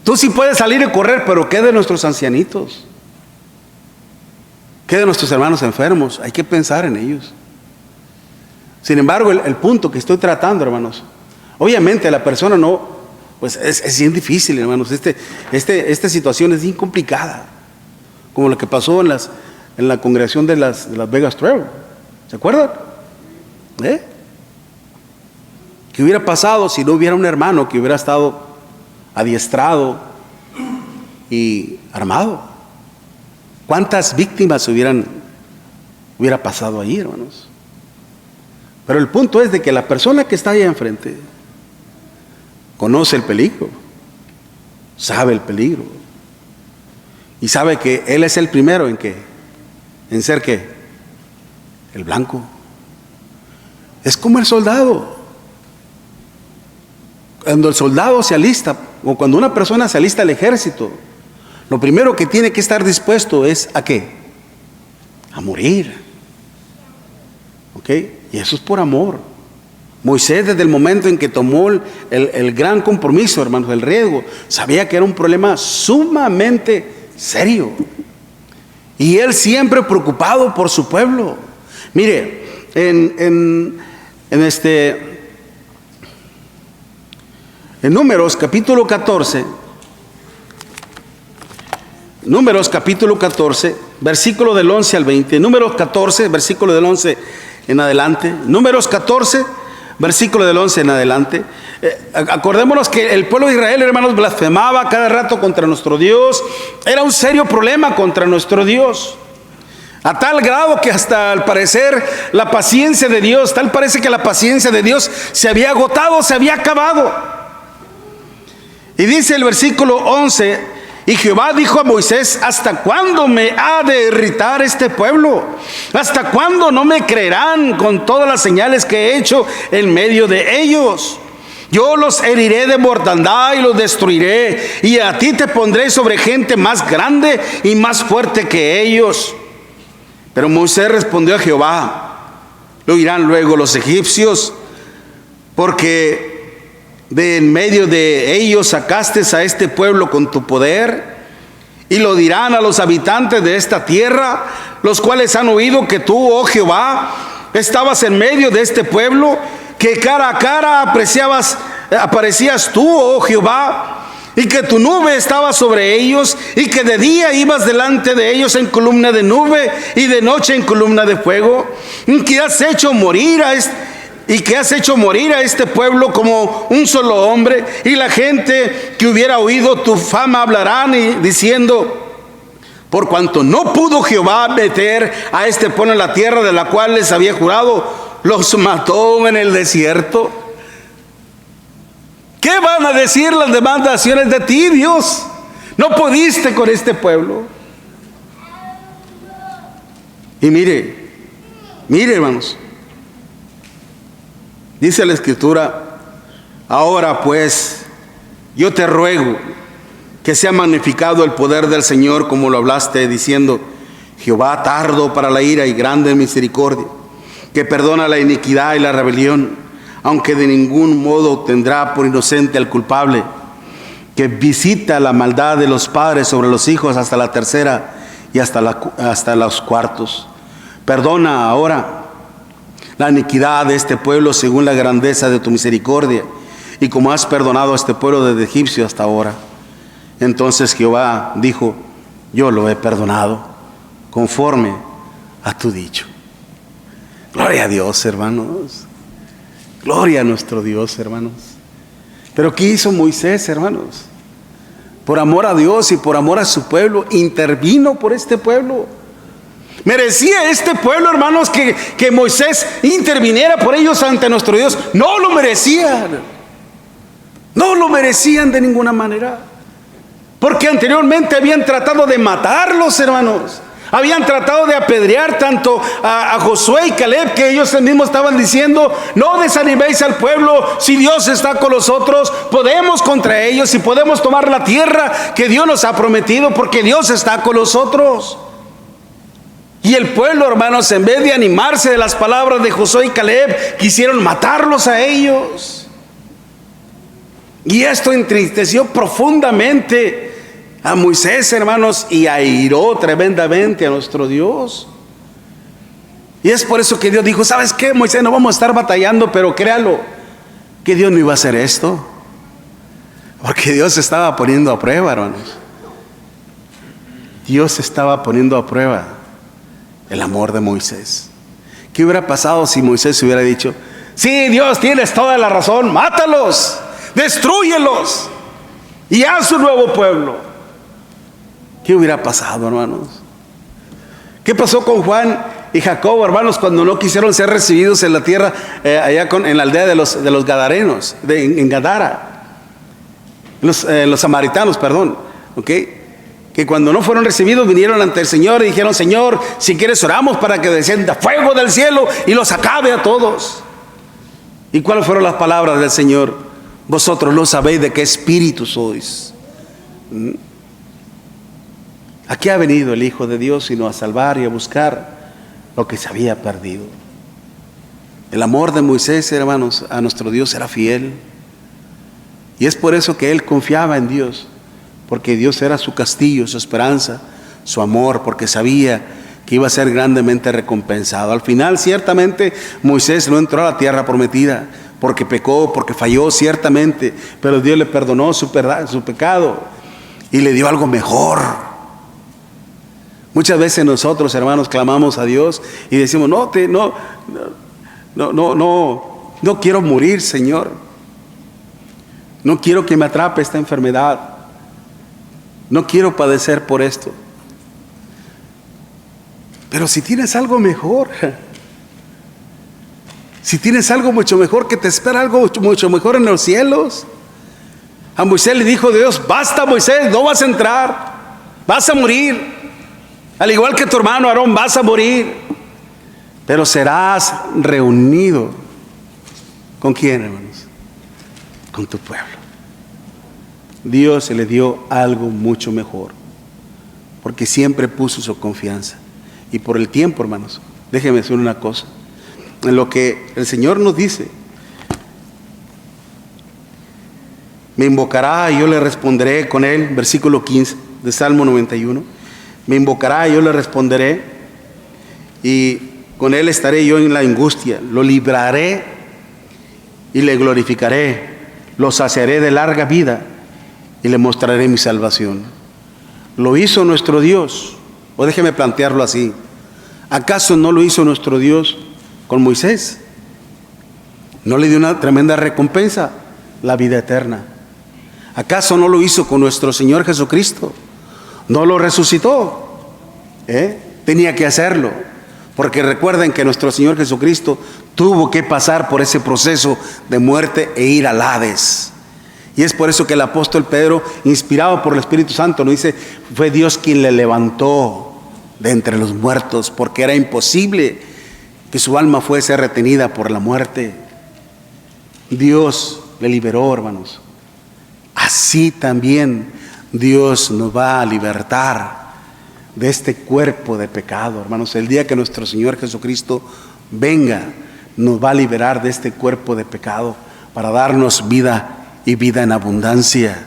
tú sí puedes salir y correr, pero ¿qué de nuestros ancianitos? ¿Qué de nuestros hermanos enfermos? Hay que pensar en ellos. Sin embargo, el punto que estoy tratando, hermanos, obviamente la persona no, pues es bien difícil, hermanos. Esta situación es bien complicada, como lo que pasó en la congregación de las Vegas Trail. ¿Se acuerdan? ¿Qué hubiera pasado si no hubiera un hermano que hubiera estado adiestrado y armado? ¿Cuántas víctimas hubiera pasado ahí, hermanos? Pero el punto es de que la persona que está allá enfrente conoce el peligro, sabe el peligro, y sabe que él es el primero en ser ¿qué? El blanco. Es como el soldado. Cuando el soldado se alista, o cuando una persona se alista al ejército, lo primero que tiene que estar dispuesto es ¿a qué? A morir. ¿Ok? Y eso es por amor. Moisés, desde el momento en que tomó el gran compromiso, hermanos, el riesgo, sabía que era un problema sumamente serio. Y él siempre preocupado por su pueblo. Mire, en Números capítulo 14, versículo del 11 al 20. Números 14, versículo del 11 en adelante. Números 14, versículo del 11 en adelante. Acordémonos que el pueblo de Israel, hermanos, blasfemaba cada rato contra nuestro Dios. Era un serio problema contra nuestro Dios. A tal grado que hasta al parecer la paciencia de Dios, tal parece que la paciencia de Dios se había agotado, se había acabado. Y dice el versículo 11: y Jehová dijo a Moisés: ¿hasta cuándo me ha de irritar este pueblo? ¿Hasta cuándo no me creerán con todas las señales que he hecho en medio de ellos? Yo los heriré de mortandad y los destruiré, y a ti te pondré sobre gente más grande y más fuerte que ellos. Pero Moisés respondió a Jehová: lo oirán luego los egipcios, porque de en medio de ellos sacaste a este pueblo con tu poder. Y lo dirán a los habitantes de esta tierra, los cuales han oído que tú, oh Jehová, estabas en medio de este pueblo, que cara a cara aparecías tú, oh Jehová, y que tu nube estaba sobre ellos, y que de día ibas delante de ellos en columna de nube, y de noche en columna de fuego, y que has hecho morir a este pueblo como un solo hombre. Y la gente que hubiera oído tu fama hablarán y diciendo: por cuanto no pudo Jehová meter a este pueblo en la tierra de la cual les había jurado, los mató en el desierto. ¿Qué van a decir las demás naciones de ti, Dios? No pudiste con este pueblo. Y mire, hermanos, dice la Escritura: ahora pues, yo te ruego que sea magnificado el poder del Señor, como lo hablaste, diciendo: Jehová tardo para la ira y grande en misericordia, que perdona la iniquidad y la rebelión, aunque de ningún modo tendrá por inocente al culpable, que visita la maldad de los padres sobre los hijos hasta la tercera y hasta los cuartos. Perdona ahora la iniquidad de este pueblo según la grandeza de tu misericordia, y como has perdonado a este pueblo desde Egipcio hasta ahora. Entonces Jehová dijo: yo lo he perdonado conforme a tu dicho. Gloria a Dios, hermanos. Gloria a nuestro Dios, hermanos. Pero ¿qué hizo Moisés, hermanos? Por amor a Dios y por amor a su pueblo, intervino por este pueblo. ¿Merecía este pueblo, hermanos, que Moisés interviniera por ellos ante nuestro Dios? No lo merecían. No lo merecían de ninguna manera. Porque anteriormente habían tratado de matarlos, hermanos. Habían tratado de apedrear tanto a Josué y Caleb, que ellos mismos estaban diciendo: no desaniméis al pueblo, si Dios está con nosotros, podemos contra ellos y podemos tomar la tierra que Dios nos ha prometido, porque Dios está con nosotros. Y el pueblo, hermanos, en vez de animarse de las palabras de Josué y Caleb, quisieron matarlos a ellos. Y esto entristeció profundamente a Moisés, hermanos, y airó tremendamente a nuestro Dios. Y es por eso que Dios dijo: ¿sabes qué, Moisés? No vamos a estar batallando, pero créalo, que Dios no iba a hacer esto, porque Dios estaba poniendo a prueba, hermanos. Dios estaba poniendo a prueba el amor de Moisés. ¿Qué hubiera pasado si Moisés hubiera dicho: sí, Dios, tienes toda la razón, mátalos, destrúyelos y haz un nuevo pueblo? ¿Qué hubiera pasado, hermanos? ¿Qué pasó con Juan y Jacobo, hermanos, cuando no quisieron ser recibidos en la tierra, en la aldea de los Gadarenos, en Gadara? Los samaritanos, perdón, ¿ok? Que cuando no fueron recibidos vinieron ante el Señor y dijeron: Señor, si quieres oramos para que descienda fuego del cielo y los acabe a todos. ¿Y cuáles fueron las palabras del Señor? Vosotros no sabéis de qué espíritu sois. Aquí ha venido el Hijo de Dios, sino a salvar y a buscar lo que se había perdido. El amor de Moisés, hermanos, a nuestro Dios era fiel. Y es por eso que él confiaba en Dios, porque Dios era su castillo, su esperanza, su amor, porque sabía que iba a ser grandemente recompensado. Al final, ciertamente, Moisés no entró a la tierra prometida, porque pecó, porque falló, ciertamente, pero Dios le perdonó su pecado y le dio algo mejor. Muchas veces nosotros, hermanos, clamamos a Dios y decimos, no quiero morir, Señor. No quiero que me atrape esta enfermedad. No quiero padecer por esto. Pero si tienes algo mejor, si tienes algo mucho mejor, que te espera algo mucho mejor en los cielos. A Moisés le dijo Dios, basta Moisés, no vas a entrar, vas a morir. Al igual que tu hermano Aarón, vas a morir. Pero serás reunido. ¿Con quién, hermanos? Con tu pueblo. Dios se le dio algo mucho mejor, porque siempre puso su confianza. Y por el tiempo, hermanos, déjenme decir una cosa. En lo que el Señor nos dice, me invocará y yo le responderé con él, versículo 15 de Salmo 91. Me invocará y yo le responderé, y con él estaré yo en la angustia. Lo libraré y le glorificaré. Lo saciaré de larga vida y le mostraré mi salvación. Lo hizo nuestro Dios. O déjeme plantearlo así. ¿Acaso no lo hizo nuestro Dios con Moisés? ¿No le dio una tremenda recompensa? La vida eterna. ¿Acaso no lo hizo con nuestro Señor Jesucristo? ¿No lo resucitó? Tenía que hacerlo. Porque recuerden que nuestro Señor Jesucristo tuvo que pasar por ese proceso de muerte e ir al Hades. Y es por eso que el apóstol Pedro, inspirado por el Espíritu Santo, nos dice, fue Dios quien le levantó de entre los muertos, porque era imposible que su alma fuese retenida por la muerte. Dios le liberó, hermanos. Así también Dios nos va a libertar de este cuerpo de pecado, hermanos. El día que nuestro Señor Jesucristo venga, nos va a liberar de este cuerpo de pecado para darnos vida y vida en abundancia.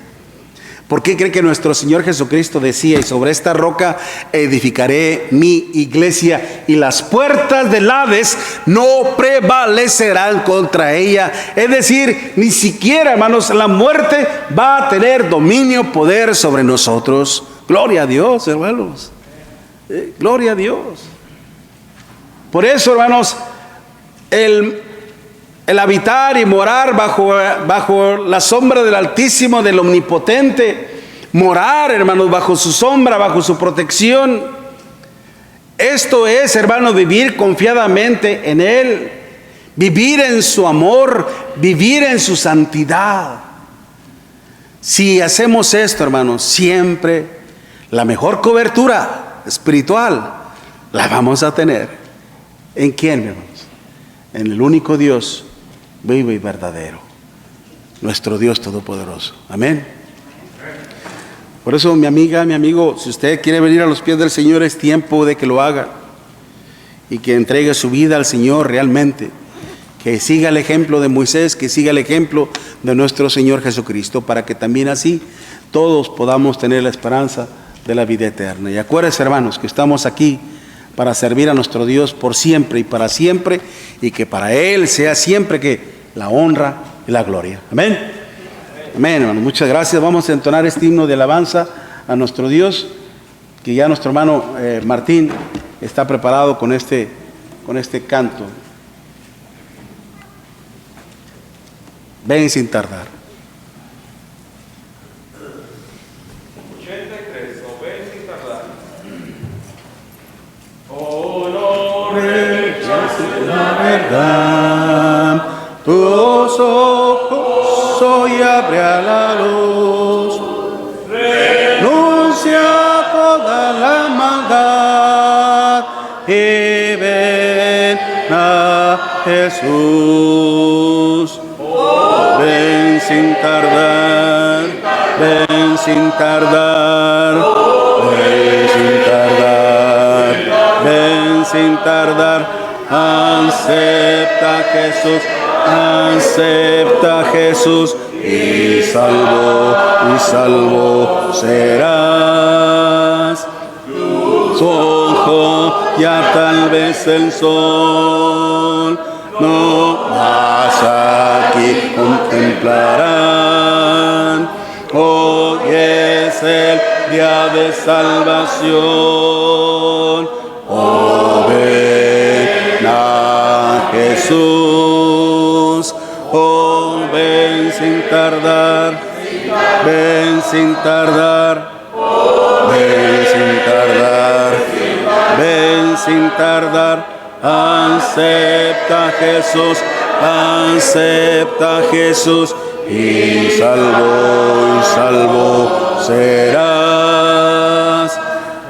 ¿Por qué cree que nuestro Señor Jesucristo decía, y sobre esta roca edificaré mi iglesia y las puertas del Hades no prevalecerán contra ella? Es decir, ni siquiera, hermanos, la muerte va a tener dominio, poder sobre nosotros. Gloria a Dios, hermanos. Gloria a Dios. Por eso, hermanos, el habitar y morar bajo la sombra del Altísimo, del Omnipotente, morar, hermanos, bajo su sombra, bajo su protección, esto es, hermanos, vivir confiadamente en Él, vivir en su amor, vivir en su santidad. Si hacemos esto, hermanos, siempre la mejor cobertura espiritual la vamos a tener. ¿En quién, hermanos? En el único Dios vivo y verdadero, nuestro Dios todopoderoso. Amén. Por eso, mi amiga, mi amigo, si usted quiere venir a los pies del Señor, es tiempo de que lo haga y que entregue su vida al Señor realmente, que siga el ejemplo de Moisés, que siga el ejemplo de nuestro Señor Jesucristo, para que también así todos podamos tener la esperanza de la vida eterna. Y acuérdense, hermanos, que estamos aquí para servir a nuestro Dios por siempre y para siempre, y que para Él sea siempre que la honra y la gloria. Amén. Amén, hermano. Muchas gracias. Vamos a entonar este himno de alabanza a nuestro Dios, que ya nuestro hermano Martín está preparado con este canto. Ven sin tardar. 83, o ven sin tardar. Oh, no rechaces la verdad, tus ojos hoy abre a la luz, renuncia toda la maldad y ven a Jesús. Ven sin tardar, ven sin tardar, ven sin tardar, ven sin tardar acepta Jesús, y salvo serás. Su ojo ya tal vez el sol no más aquí contemplarán. Hoy es el día de salvación. Oh, ven a Jesús. Oh, ven sin tardar. Ven sin tardar. Ven sin tardar. Ven sin tardar. Acepta Jesús, y salvo serás.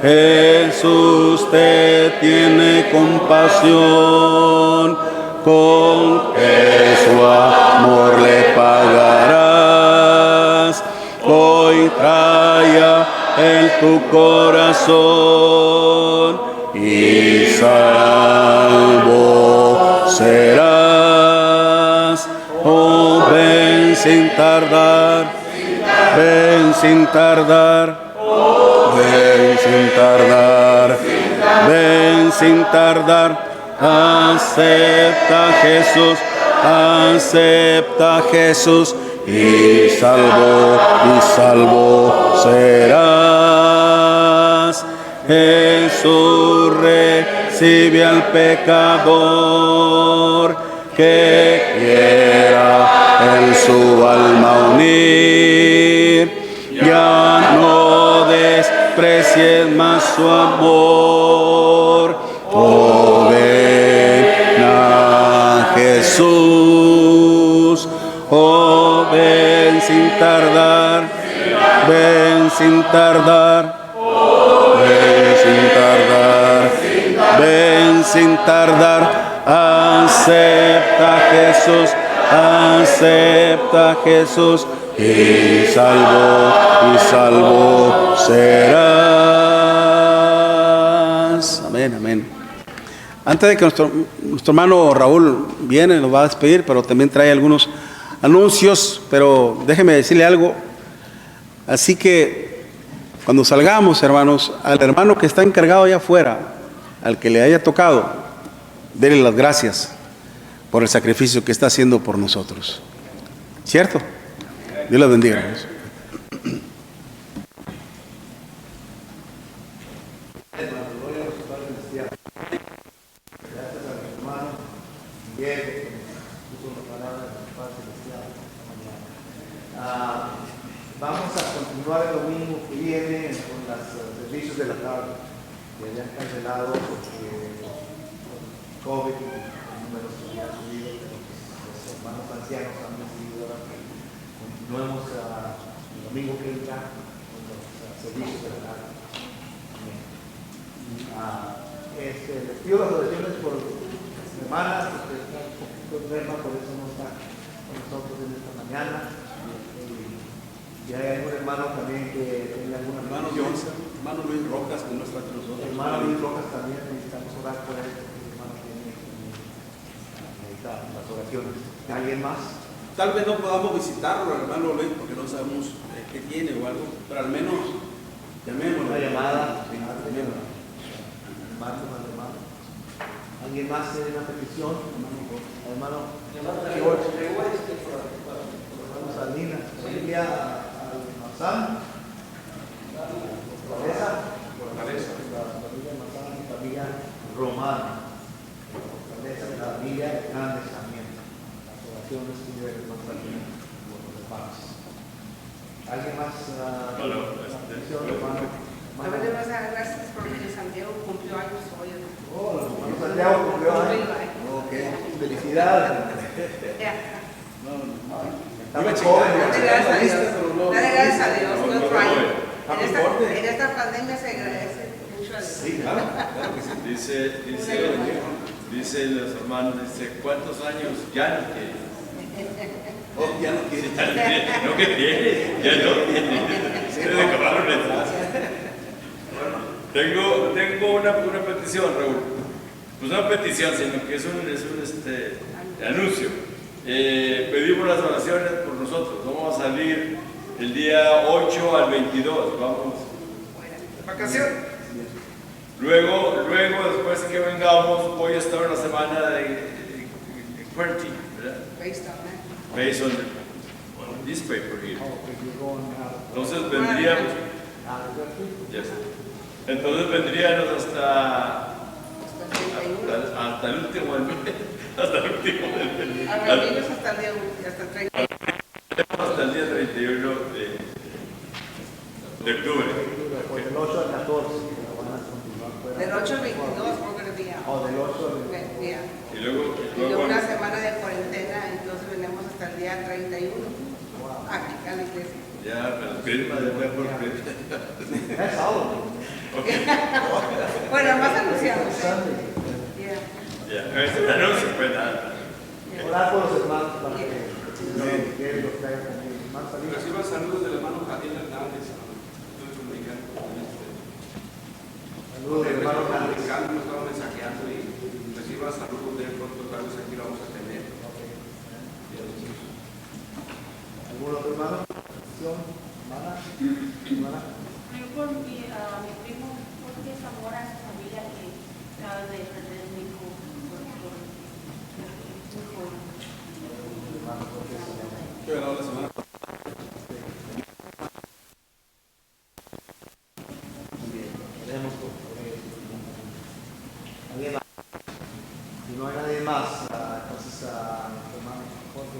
Jesús te tiene compasión, con que su amor le pagarás. Hoy trae en tu corazón, y salvo serás. Oh, ven sin tardar, ven sin tardar, ven sin tardar, ven sin tardar. Acepta Jesús, y salvo serás. Jesús recibe al pecador que quiera en su alma unir. Ya no desprecies más su amor. Oh, ven a Jesús. Oh, ven sin tardar. Ven sin tardar. Ven sin tardar. Ven sin tardar. Acepta Jesús, y salvo serás. Amén, amén. Antes de que nuestro hermano Raúl viene, nos va a despedir, pero también trae algunos anuncios, pero déjeme decirle algo. Así que cuando salgamos, hermanos, al hermano que está encargado allá afuera, al que le haya tocado, denle las gracias por el sacrificio que está haciendo por nosotros. ¿Cierto? Dios los bendiga, hermanos. Vamos a continuar el domingo que viene con los servicios de la tarde que habían cancelado porque COVID y el número se había subido, pero los hermanos ancianos han decidido ahora que continuemos el domingo que entra con los servicios de la tarde. Les pido las oraciones por hermanas, porque está un poquito enferma, por eso no está con nosotros en esta mañana. Y hay algún hermano también que tenga alguna Hermano Luis Rojas, que no está con nosotros. Hermano Luis Rojas también necesitamos orar por él, porque el hermano tiene necesita las oraciones. ¿Alguien más? Tal vez no podamos visitarlo, hermano Luis, porque no sabemos qué tiene o algo, pero al menos llamémoslo. Una llamada. Hermano. ¿Alguien más tiene una petición? Hermano George. Hermano Salinas. Familia Almazán. Fortaleza. La familia Almazán y familia Romana. Fortaleza de la familia Hernández también. Las oraciones que yo les mando aquí por los hermanos. ¿Alguien más? Petición, hermano. También le vas a dar gracias porque Santiago cumplió años hoy. Oh, hermano Santiago cumplió años. Ok, felicidades. Dale gracias a Dios. Dale gracias a Dios. Otro año. En esta pandemia se agradece mucho a Dios. Sí, claro que sí. Dice los hermanos, ¿cuántos años ya no tiene? Oh, ya no quiere. No que tiene, ya no tiene. Se le acabaron las. Tengo una petición, Raúl. pues no petición, sino que es un anuncio. Pedimos las oraciones por nosotros. Vamos a salir el día 8 al 22. Vamos. Vacaciones. Luego, después que vengamos, voy a estar una semana de QWERTY, ¿verdad? Based on this paper here. Entonces vendríamos. Yes. Entonces vendríamos hasta el último del mes. Hasta el último del mes. Hasta el día 30. Hasta el día 31 de octubre. Del 8 al 14. Van a continuar. Del 8 al 22, porque el día. O del 8 al 22. Y luego una semana de cuarentena, entonces venimos hasta el día 31. Aquí, a la iglesia. ya me lo firma de nuevo porque. Es sábado. Bueno, más anunciamos. Sunday. Ya, es un anuncio, pues nada. Orar por los hermanos para que los traigan también. Reciba saludos del hermano Jadiel Hernández, estoy comunicando con Saludos del hermano Hernández. me estaba mensajeando y reciba saludos de él pronto, tal vez aquí lo vamos a tener. ¿Algún otro hermano? ¿Hermana? Yo por mi primo, porque es amor a su familia que acaba de perder mi hijo. Pero la semana ¿Alguien más? Si no hay nadie más, entonces hermano Jorge,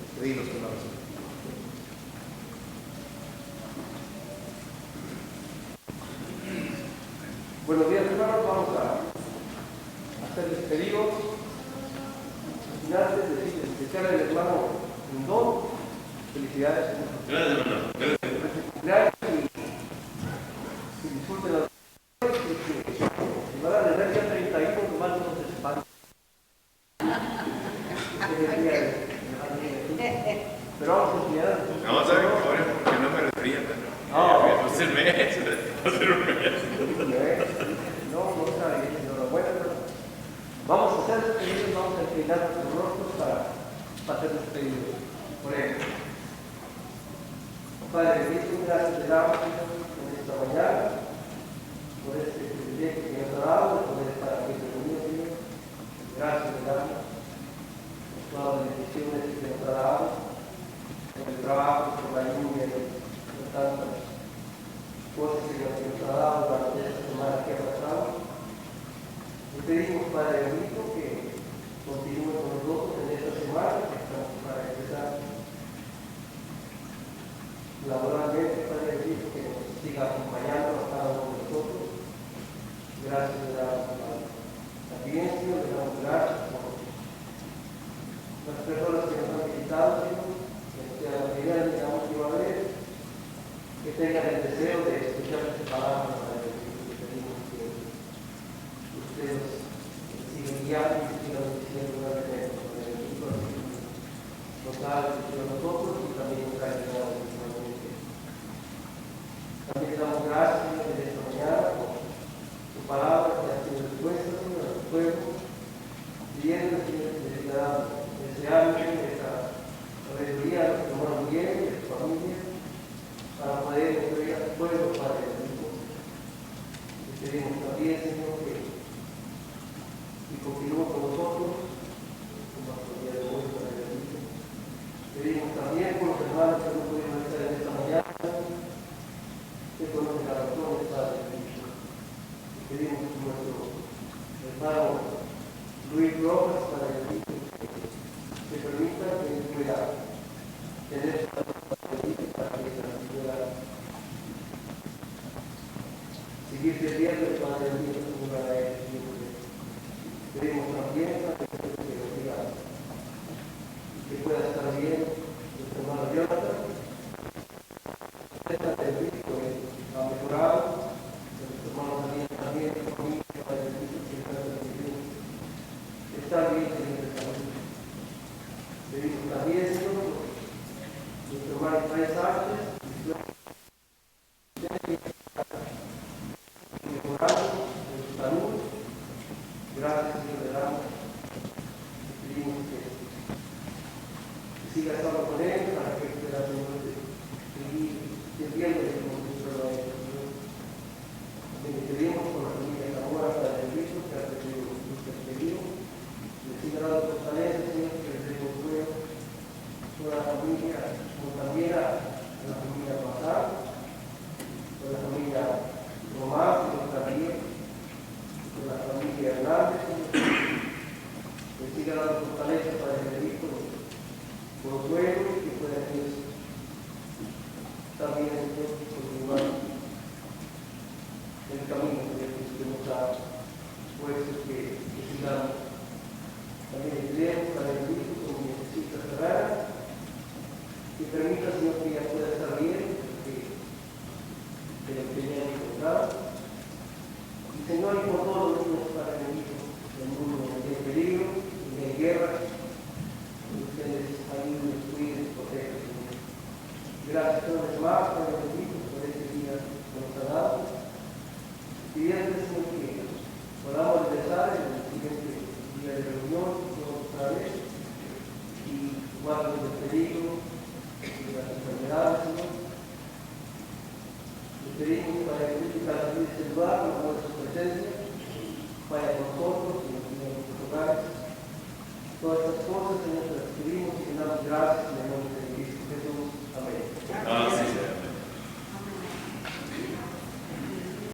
despedimos con la oración. Buenos días, hermanos. Vamos a hacer despedidos. Y antes de desearle al hermano un don, felicidades. Gracias, hermano. Gracias y disfruten las si van a tener ya 31, nomás no se espanten. Pero vamos a enseñar. Vamos a ver ahora porque no me resfría, pero. Va a ser un mes. No está bien, enhorabuena. Vamos a hacer despedidos, vamos a inclinar nuestros rostros para hacer despedidos. Por ejemplo, Padre bendito, gracias te damos en esta mañana, por este privilegio que nos ha dado, por estar aquí reunidos, Señor. Gracias te damos por todas las bendiciones que nos ha dado, por el trabajo, por la lluvia, por tantas cosas que nos ha dado durante esta semana que ha pasado. Y pedimos, Padre bendito, que continúe con nosotros en esta semana que estamos para empezar laboralmente, Padre bendito, que nos siga acompañando a cada uno de nosotros. Gracias de la paciencia, le damos gracias por las personas que nos han visitado, Señor, que sea la primera y la última vez, que tengan el deseo de escuchar sus palabras, Padre bendito, que pedimos que ustedes sigan guiando y sigan diciendo una vez, Padre bendito, nos ha bendecido a nosotros y también nos ha ayudado a nosotros. También damos gracias, Señor, en esta mañana por tu palabra que ha sido expuesta, Señor, a tu pueblo, pidiendo, Señor, deseando esa sabiduría a los que moran bien, de su familia, para poder entregar a tu pueblo, Padre bendito. Y pedimos también, Señor, que continúe con nosotros, como hasta el día de hoy, Padre bendito. Pedimos también por los hermanos que no pudieron estar en esta mañana, que conocen las razones, Padre bendito. Y pedimos por nuestro hermano Luis Rojas, Padre bendito, que permita que él pueda tener esta bendita para que pueda seguir sirviendo, Padre bendito, como una vez. Pedimos también, Padre bendito, que lo diga, que pueda estar bien nuestro hermano Jonathan. Esta bendito ha mejorado, nuestros hermanos también, su familia, Padre bendito, que está bien, Señor de salud. Pedimos también, Señor, nuestro hermano Israel Sánchez, mejorando en su salud, siga estando con ellos para que pueda seguir sirviendo como ministro de la educación. Le pedimos por la familia Zamora para el servicio que ha tenido un perspectivo. Le siga dando fortaleza, Señor, que les dé consuelo toda la familia, como también a la familia Pasar, a la familia Román, Señor, también, a la familia Hernández, Señor, que siga dando fortaleza para el delito, consuelo, que puedan ellos también, Señor, continuar el camino que usted nos ha puesto, que sigamos. También le pedimos para el delito, como necesita cerrar, que permita, Señor, que ella pueda estar bien, de lo que ella ha encontrado. Y, Señor, y por todos los niños para el mundo en peligro, en guerra, que ustedes ayuden, los cuiden, los protejan, Señor. Gracias una vez más, Padre bendito, por este día que nos ha dado. Pidiendo, Señor, que podamos regresar en el siguiente día de reunión, otra vez, y guarden del peligro y las enfermedades, Señor. Le pedimos para que cada día de este lugar, con su presencia, vaya con nosotros y nos lleve a nuestros hogares. Todas estas cosas, Señor, te las pedimos y te damos gracias en el nombre de